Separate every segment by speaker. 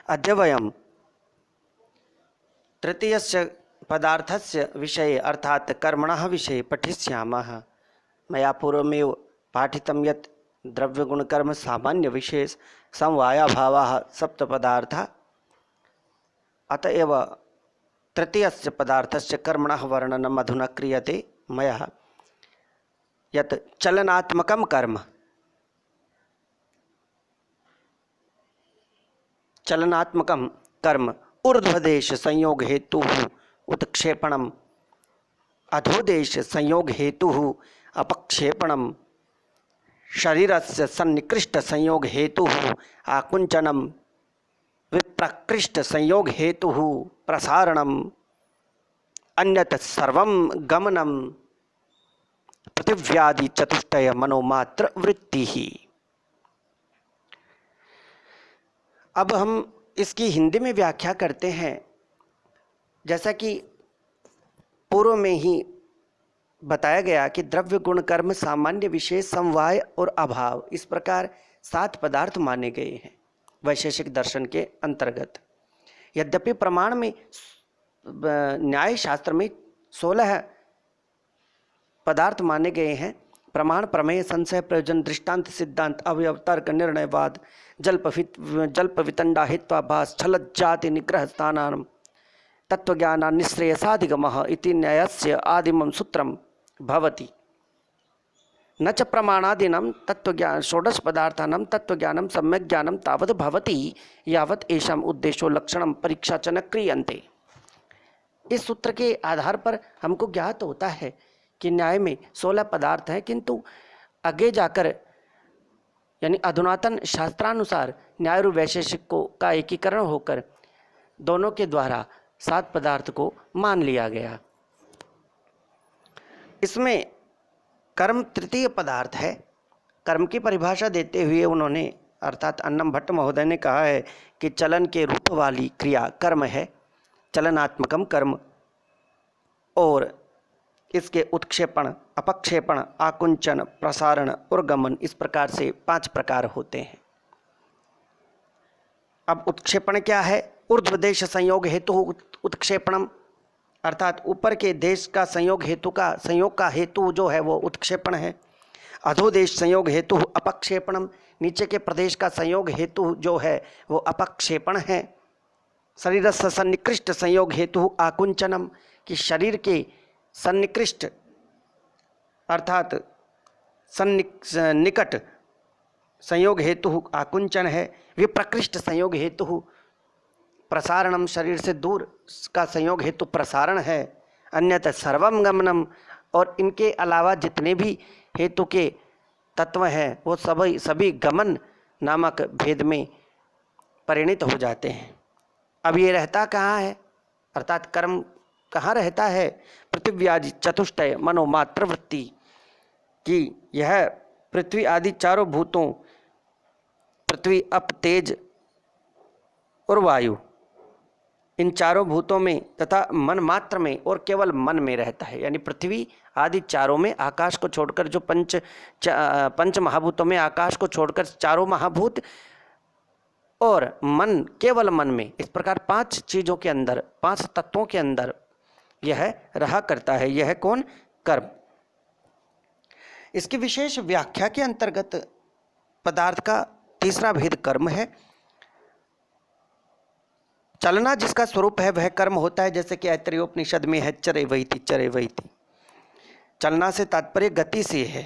Speaker 1: अद्य वयं तृतीयस्य पदार्थस्य विषये अर्थात कर्मणः विषये पठिष्यामः। मया पूर्वमेव पाठितं यत् द्रव्यगुणकर्म सामान्य विशेष समवायाभावाः सप्तपदार्थाः। अतएव तृतीयस्य पदार्थस्य कर्मणः वर्णनम् अधुना क्रियते मया। यत् चलनात्मकं कर्म, चलनात्मकं कर्म ऊर्ध्वदेश संयोग हेतु उत्क्षेपणम, अधोदेश संयोग हेतु अपक्षेपणम, शरीरस्य सन्निकृष्ट संयोग हेतु आकुंचनम, विप्रकृष्ट संयोग हेतु प्रसारणम, अन्यत सर्वं गमनम, पृथिव्यादि चतुष्टय मनोमात्र वृत्ति ही। अब हम इसकी हिंदी में व्याख्या करते हैं। जैसा कि पूर्व में ही बताया गया कि द्रव्य गुण कर्म सामान्य विशेष समवाय और अभाव, इस प्रकार 7 पदार्थ माने गए हैं वैशेषिक दर्शन के अंतर्गत। यद्यपि प्रमाण में न्याय शास्त्र में 16 पदार्थ माने गए हैं। प्रमाण, प्रमेय, संशय, प्रयोजन, दृष्टांत, सिद्धांत, अवयव, तर्क, निर्णयवाद, जल्प वितंडा, हित्वाभास, छलज्जाति निग्रह स्थानान, तत्वज्ञान निःश्रेयसाधिगमः इति न्यायस्य आदिमं सूत्रं भवति। न च प्रमाणादीनां तत्वज्ञान षोडश पदार्थानां तत्वज्ञानं सम्यक् ज्ञानं तावत् भवति यावत् येषाम् उद्देश्यो लक्षणं परीक्षा च न क्रियन्ते। इस सूत्र के आधार पर हमको ज्ञात होता है कि न्याय में 16 पदार्थ हैं, किंतु आगे जाकर यानी अधुनातन शास्त्रानुसार न्याय और वैशेषिक को का एकीकरण होकर दोनों के द्वारा 7 पदार्थ को मान लिया गया। इसमें कर्म तृतीय पदार्थ है। कर्म की परिभाषा देते हुए उन्होंने अर्थात अन्नम भट्ट महोदय ने कहा है कि चलन के रूप वाली क्रिया कर्म है, चलनात्मकम कर्म, और इसके उत्क्षेपण, अपक्षेपण, आकुंचन, प्रसारण और गमन, इस प्रकार से 5 प्रकार होते हैं। अब उत्क्षेपण क्या है? ऊर्ध्वदेश संयोग हेतु उत्क्षेपणम, अर्थात ऊपर के देश का संयोग का हेतु जो है वो उत्क्षेपण है। अधोदेश संयोग हेतु अपक्षेपणम, नीचे के प्रदेश का संयोग हेतु जो है वो अपक्षेपण है। शरीरस्य सन्निकृष्ट संयोग हेतु आकुंचनम, कि शरीर के सन्निकृष्ट अर्थात निकट संयोग हेतु आकुंचन है। विप्रकृष्ट संयोग हेतु प्रसारणम, शरीर से दूर का संयोग हेतु प्रसारण है। अन्यथा सर्वम गमनम, और इनके अलावा जितने भी हेतु के तत्व हैं वो सभी गमन नामक भेद में परिणित हो जाते हैं। अब ये रहता कहाँ है, अर्थात कर्म कहाँ रहता है? पृथिव्यादि चतुष्टय मनोमात्र वृत्ति, कि यह पृथ्वी आदि चारों भूतों, पृथ्वी, अप, तेज और वायु, इन चारों भूतों में तथा मन मात्र में और केवल मन में रहता है। यानी पृथ्वी आदि चारों में, आकाश को छोड़कर जो पंच महाभूतों में आकाश को छोड़कर चारों महाभूत, और मन, केवल मन में, इस प्रकार 5 चीजों के अंदर, 5 तत्वों के अंदर यह रहा करता है। यह कौन? कर्म। इसकी विशेष व्याख्या के अंतर्गत पदार्थ का तीसरा भेद कर्म है। चलना जिसका स्वरूप है वह कर्म होता है, जैसे कि ऐतरेयोपनिषद में है चरे वैति चरे वैति। चलना से तात्पर्य गति से है।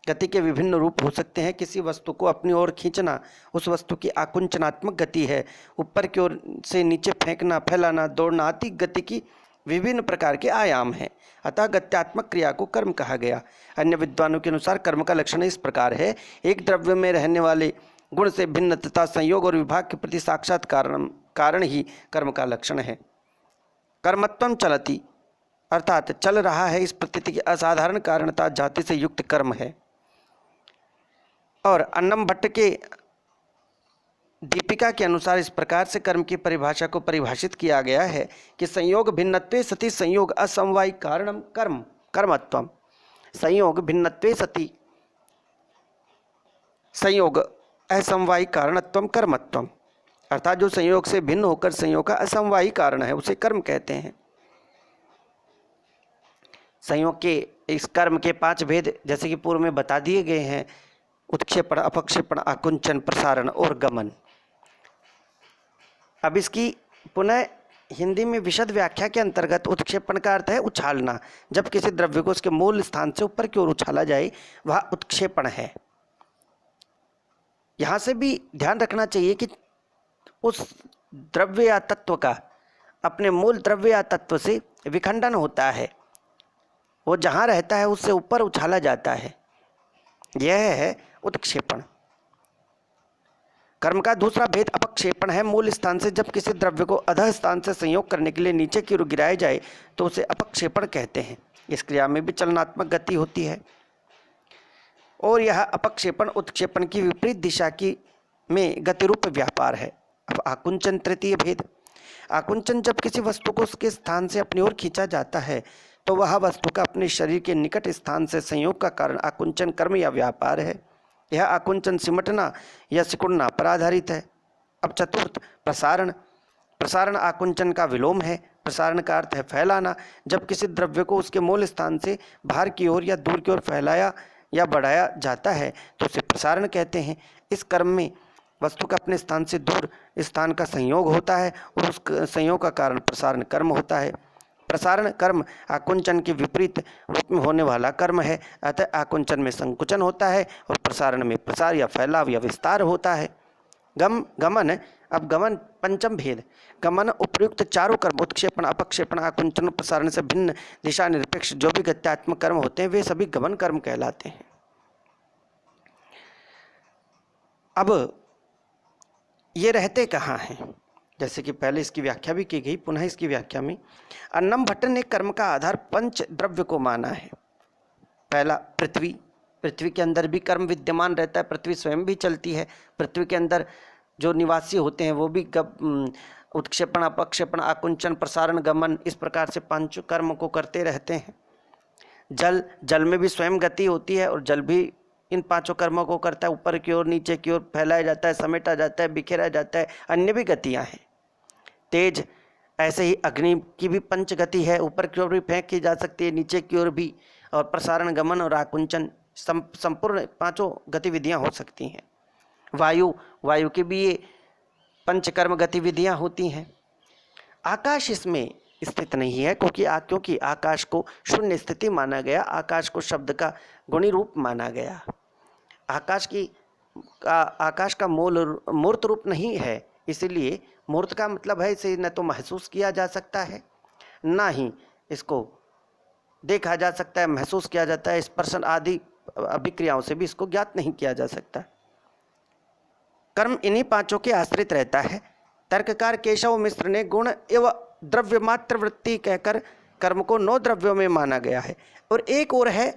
Speaker 1: गति के विभिन्न रूप हो सकते हैं। किसी वस्तु को अपनी ओर खींचना उस वस्तु की आकुंचनात्मक गति है। ऊपर की ओर से नीचे फेंकना, फैलाना, दौड़ना आदि गति की विभिन्न प्रकार के आयाम हैं। अतः गत्यात्मक क्रिया को कर्म कहा गया। अन्य विद्वानों के अनुसार कर्म का लक्षण इस प्रकार है: एक द्रव्य में रहने वाले गुण से भिन्न तथा संयोग और विभाग के प्रति साक्षात कारण ही कर्म का लक्षण है। कर्मत्वम चलति, अर्थात चल रहा है, इस प्रतीति की असाधारण कारणता जाति से युक्त कर्म है। और अन्नम भट्ट के दीपिका के अनुसार इस प्रकार से कर्म की परिभाषा को परिभाषित किया गया है कि संयोग भिन्नत्वे सति संयोग असमवायी कारणम कर्म कर्मत्वम। संयोग भिन्नत्वे सति संयोग असमवायी कारणत्वम कर्मत्वम, अर्थात जो संयोग से भिन्न होकर संयोग का असमवाही कारण है उसे कर्म कहते हैं। संयोग के इस कर्म के 5 भेद जैसे कि पूर्व में बता दिए गए हैं, उत्क्षेपण, अपक्षेपण, आकुंचन, प्रसारण और गमन। अब इसकी पुनः हिंदी में विशद व्याख्या के अंतर्गत उत्क्षेपण का अर्थ है उछालना। जब किसी द्रव्य को उसके मूल स्थान से ऊपर की ओर उछाला जाए वह उत्क्षेपण है। यहाँ से भी ध्यान रखना चाहिए कि उस द्रव्य या तत्व का अपने मूल द्रव्य या तत्व से विखंडन होता है, वो जहाँ रहता है उससे ऊपर उछाला जाता है, यह है उत्क्षेपण। कर्म का दूसरा भेद अपक्षेपण है। मूल स्थान से जब किसी द्रव्य को अधः स्थान से संयोग करने के लिए नीचे की ओर गिराया जाए तो उसे अपक्षेपण कहते हैं। इस क्रिया में भी चलनात्मक गति होती है और यह अपक्षेपण उत्क्षेपण की विपरीत दिशा की में गतिरूप व्यापार है। अब आकुंचन तृतीय भेद। आकुंचन जब किसी वस्तु को उसके स्थान से अपनी ओर खींचा जाता है तो वह वस्तु का अपने शरीर के निकट स्थान से संयोग का कारण आकुंचन कर्म या व्यापार है। यह आकुंचन सिमटना या सिकुड़ना पर आधारित है। अब चतुर्थ प्रसारण। प्रसारण आकुंचन का विलोम है। प्रसारण का अर्थ है फैलाना। जब किसी द्रव्य को उसके मूल स्थान से बाहर की ओर या दूर की ओर फैलाया या बढ़ाया जाता है तो उसे प्रसारण कहते हैं। इस कर्म में वस्तु का अपने स्थान से दूर स्थान का संयोग होता है और उस संयोग का कारण प्रसारण कर्म होता है। प्रसारण कर्म आकुंचन के विपरीत रूप में होने वाला कर्म है। अतः आकुंचन में संकुचन होता है और प्रसारण में प्रसार या फैलाव या विस्तार होता है। गमन। अब गमन पंचम भेद। गमन उपयुक्त चारों कर्म उत्क्षेपण, अपक्षेपण, आकुंचन, प्रसारण से भिन्न दिशा निरपेक्ष जो भी गत्यात्मक कर्म होते हैं वे सभी गमन कर्म कहलाते हैं। अब ये रहते कहाँ हैं? जैसे कि पहले इसकी व्याख्या भी की गई, पुनः इसकी व्याख्या में अन्नम भट्ट ने कर्म का आधार पंच द्रव्य को माना है। पहला पृथ्वी। पृथ्वी के अंदर भी कर्म विद्यमान रहता है, पृथ्वी स्वयं भी चलती है। पृथ्वी के अंदर जो निवासी होते हैं वो भी उत्क्षेपण, अपक्षेपण, आकुंचन, प्रसारण, गमन इस प्रकार से 5 कर्म को करते रहते हैं। जल। जल में भी स्वयं गति होती है और जल भी इन 5 कर्मों को करता है। ऊपर की ओर, नीचे की ओर फैलाया जाता है, समेटा जाता है, बिखेरा जाता है, अन्य भी गतियां हैं। तेज। ऐसे ही अग्नि की भी 5 गति है, ऊपर की ओर भी फेंक की जा सकती है, नीचे की ओर भी। और प्रसारण, गमन और आकुंचन संपूर्ण 5 गतिविधियां हो सकती हैं। वायु। वायु की भी ये 5 कर्म गतिविधियां होती हैं। आकाश इसमें स्थित नहीं है क्योंकि आकाश को शून्य स्थिति माना गया। आकाश को शब्द का गुणी रूप माना गया। आकाश का मूर्त रूप नहीं है, इसीलिए मूर्त का मतलब है इसे न तो महसूस किया जा सकता है ना ही इसको देखा जा सकता है, महसूस किया जाता है। स्पर्शन आदि अभिक्रियाओं से भी इसको ज्ञात नहीं किया जा सकता। कर्म इन्हीं 5 के आश्रित रहता है। तर्ककार केशव मिश्र ने गुण एवं द्रव्य मात्र वृत्ति कहकर कर्म को 9 द्रव्यों में माना गया है। और एक और है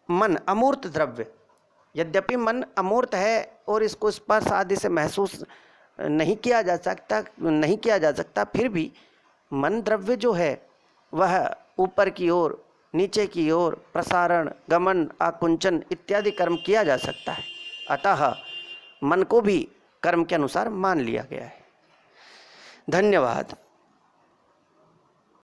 Speaker 1: मन, अमूर्त द्रव्य। यद्यपि मन अमूर्त है और इसको स्पर्श आदि से महसूस नहीं किया जा सकता, फिर भी मन द्रव्य जो है वह ऊपर की ओर, नीचे की ओर, प्रसारण, गमन, आकुंचन इत्यादि कर्म किया जा सकता है। अतः मन को भी कर्म के अनुसार मान लिया गया है। धन्यवाद।